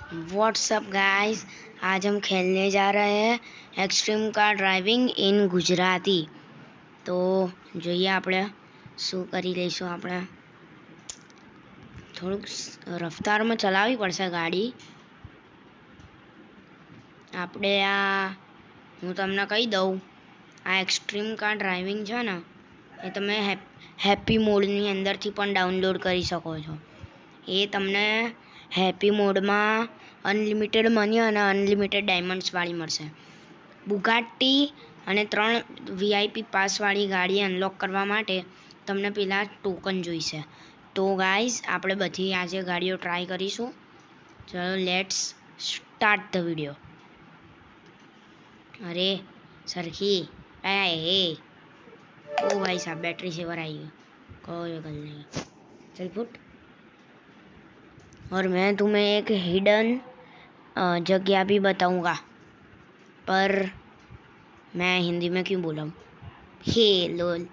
WhatsApp guys, आज हम खेलने जा रहे हैं extreme car driving in Gujarati. तो જોઈએ આપણે શું કરી લઈશું। આપણે થોડુંક રફતારમાં ચલાવવી પડશે ગાડી। આપણે હું તમને કહી દઉં, આ એક્સટ્રીમ કાર ડ્રાઇવિંગ છે ને એ તમે હેપી મોડની અંદરથી પણ ડાઉનલોડ કરી શકો છો। એ તમને હેપી મોડમાં અનલિમિટેડ મની અને અનલિમિટેડ ડાયમંડ્સવાળી મળશે। બુગાટ્ટી અને 3 વીઆઈપી પાસવાળી ગાડી અનલોક કરવા માટે તમને પેલા ટોકન જોઈશે। તો ગાઈઝ, આપણે બધી આજે ગાડીઓ ટ્રાય કરીશું। ચલો, લેટ્સ સ્ટાર્ટ ધ વિડીયો। અરે સરખી હે। ओ भाई साहब, बैटरी सेवर आई है, कोई गल नहीं, चल फुट। और मैं तुम्हें एक हिडन जगह भी बताऊंगा, पर मैं हिंदी में क्यों बोला हे लोल।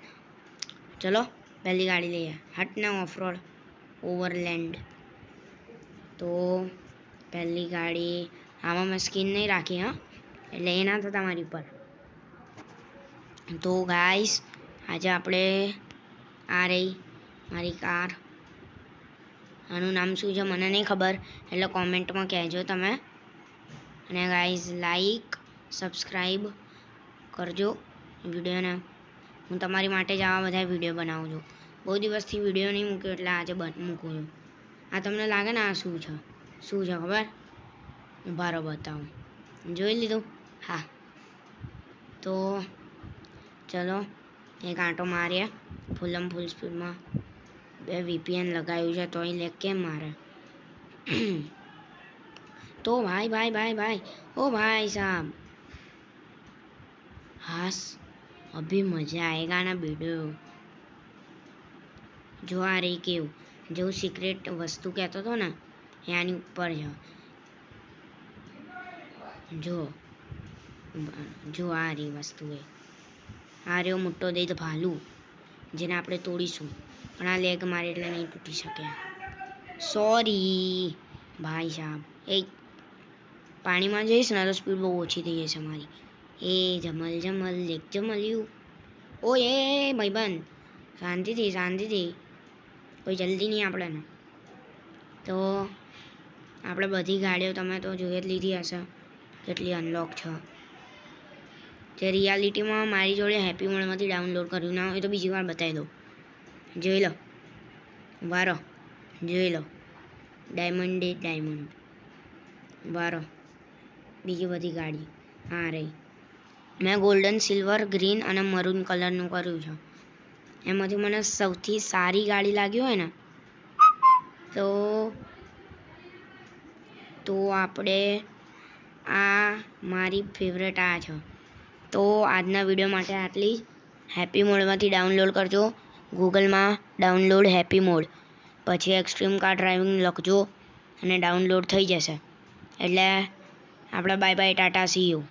चलो पहली गाड़ी ले हटना ऑफ रोड ओवरलैंड। तो पहली गाड़ी आमा मैं स्किन नहीं राखी, हाँ એટલે એ ના થતા મારી ઉપર। તો ગાઈસ, આજે આપણે આ રહી મારી કાર। આનું નામ શું છે મને નહીં ખબર, એટલે કોમેન્ટમાં કહેજો તમે। અને ગાઈઝ, લાઈક સબસ્ક્રાઈબ કરજો વિડીયોને। હું તમારી માટે જ આવા બધા વિડીયો બનાવું છું। બહુ દિવસથી વિડીયો નહીં મૂક્યો, એટલે આજે મૂકું છું। આ તમને લાગે ને આ શું છે ખબર? ઊભા રહો, બતાવું। જોઈ લીધું? હા, તો ચલો એક આંટો મારીએ ફૂલ સ્પીડમાં। બે વીપીએન લગાવ્યું છે તોય લેગ કેમ મારે? तो भाई भाई भाई भाई ओ भाई साहब, हास अभी मजा आएगा ना वीडियो। जो आ रही केव जो सीक्रेट वस्तु कहता तो ना यानी ऊपर है, जो आ रही वस्तु है। आ रह्यो मोटो दे तो भालू, जेने આપણે તોડીશું, પણ આ લેગ મારે એટલે નહીં તૂટી શકે। સોરી ભાઈ સાહેબ। એ પાણીમાં જઈશ ને તો સ્પીડ બહુ ઓછી થઈ જશે મારી। એ જમલ લેગ જમલ્યું। ઓ એ ભાઈબંધ, શાંતિથી, કોઈ જલ્દી નહીં આપણને। તો આપણે બધી ગાડીઓ તમે તો જોઈ જ લીધી હશે કેટલી અનલોક છે। જે રિયાલિટીમાં મારી જોડે હેપી મોડમાંથી ડાઉનલોડ કર્યું ના હોય તો બીજી વાર બતાવી દઉં। જોઈ લો, વારો જોઈ લો, ડાયમંડ વારો। બીજી બધી ગાડી હા રહી। મેં ગોલ્ડન, સિલ્વર, ગ્રીન અને મરૂન કલરનું કર્યું છે। એમાંથી મને સૌથી સારી ગાડી લાગી હોય ને તો આપણે આ મારી ફેવરેટ આ છે। તો આજના વિડીયો માટે આટલી જ। હેપી મોડમાંથી ડાઉનલોડ કરજો, ગૂગલમાં ડાઉનલોડ હેપી મોડ, પછી એક્સટ્રીમ કાર ડ્રાઇવિંગ લખજો અને ડાઉનલોડ થઈ જશે। એટલે આપણે bye bye, Tata, C you.